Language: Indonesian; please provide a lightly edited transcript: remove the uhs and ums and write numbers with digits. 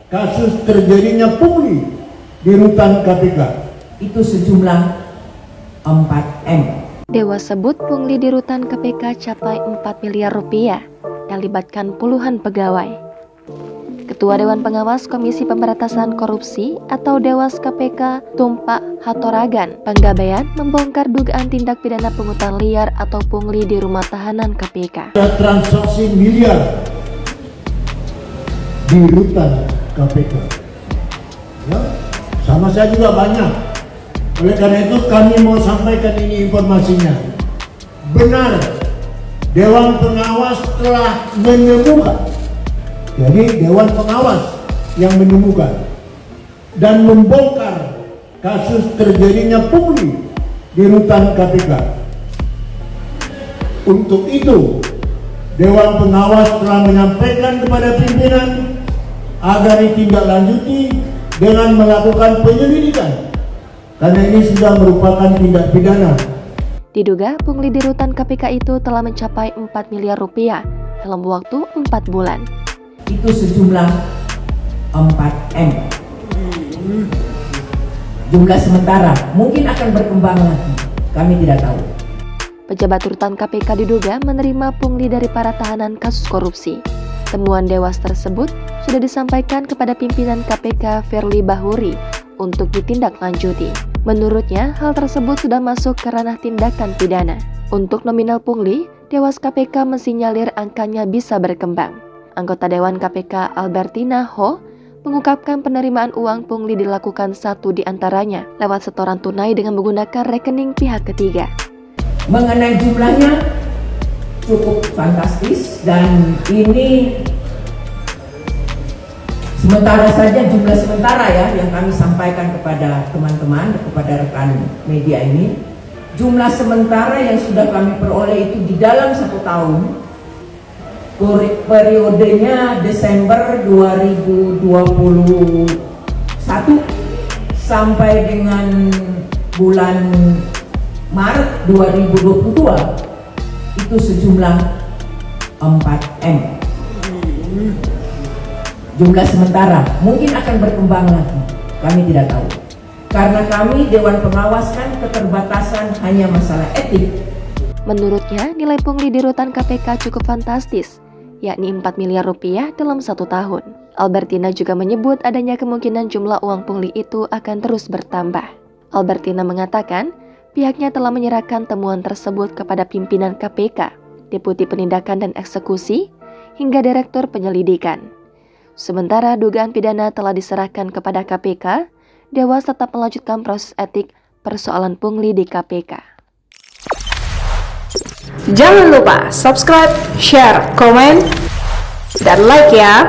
kasus terjadinya pungli di rutan KPK. Itu sejumlah 4M. Dewas sebut pungli di rutan KPK capai 4 miliar rupiah yang libatkan puluhan pegawai. Ketua Dewan Pengawas Komisi Pemberantasan Korupsi atau Dewas KPK Tumpak Hatoragan Panggabean membongkar dugaan tindak pidana pungutan liar atau pungli di rumah tahanan KPK. Ada transaksi miliar di rutan KPK. Ya, sama saya juga banyak. Oleh karena itu kami mau sampaikan ini informasinya. Benar, Dewan Pengawas telah menemukan. Jadi Dewan Pengawas yang menemukan dan membongkar kasus terjadinya pungli di rutan KPK. Untuk itu, Dewan Pengawas telah menyampaikan kepada pimpinan agar ditindaklanjuti dengan melakukan penyelidikan, karena ini sudah merupakan tindak pidana. Diduga pungli di rutan KPK itu telah mencapai 4 miliar rupiah dalam waktu 4 bulan. Itu sejumlah 4M. Jumlah sementara mungkin akan berkembang lagi, kami tidak tahu. Pejabat rutan KPK diduga menerima pungli dari para tahanan kasus korupsi. Temuan Dewas tersebut sudah disampaikan kepada pimpinan KPK Firly Bahuri untuk ditindaklanjuti. Menurutnya, hal tersebut sudah masuk ke ranah tindakan pidana. Untuk nominal pungli, Dewas KPK mensinyalir angkanya bisa berkembang. Anggota Dewan KPK Albertina Ho mengungkapkan penerimaan uang pungli dilakukan satu di antaranya lewat setoran tunai dengan menggunakan rekening pihak ketiga. Mengenai jumlahnya cukup fantastis dan ini sementara saja, jumlah sementara ya yang kami sampaikan kepada teman-teman, kepada rekan media ini. Jumlah sementara yang sudah kami peroleh itu di dalam 1 tahun, periodenya Desember 2021 sampai dengan bulan Maret 2022 itu sejumlah 4M. Jumlah sementara mungkin akan berkembang lagi, kami tidak tahu. Karena kami Dewan Pengawas kan keterbatasan hanya masalah etik. Menurutnya, nilai pungli di rutan KPK cukup fantastis, yakni 4 miliar rupiah dalam 1 tahun. Albertina juga menyebut adanya kemungkinan jumlah uang pungli itu akan terus bertambah. Albertina mengatakan, pihaknya telah menyerahkan temuan tersebut kepada pimpinan KPK, Deputi Penindakan dan Eksekusi, hingga Direktur Penyelidikan. Sementara dugaan pidana telah diserahkan kepada KPK, Dewas tetap melanjutkan proses etik persoalan pungli di KPK. Jangan lupa subscribe, share, komen, dan like ya!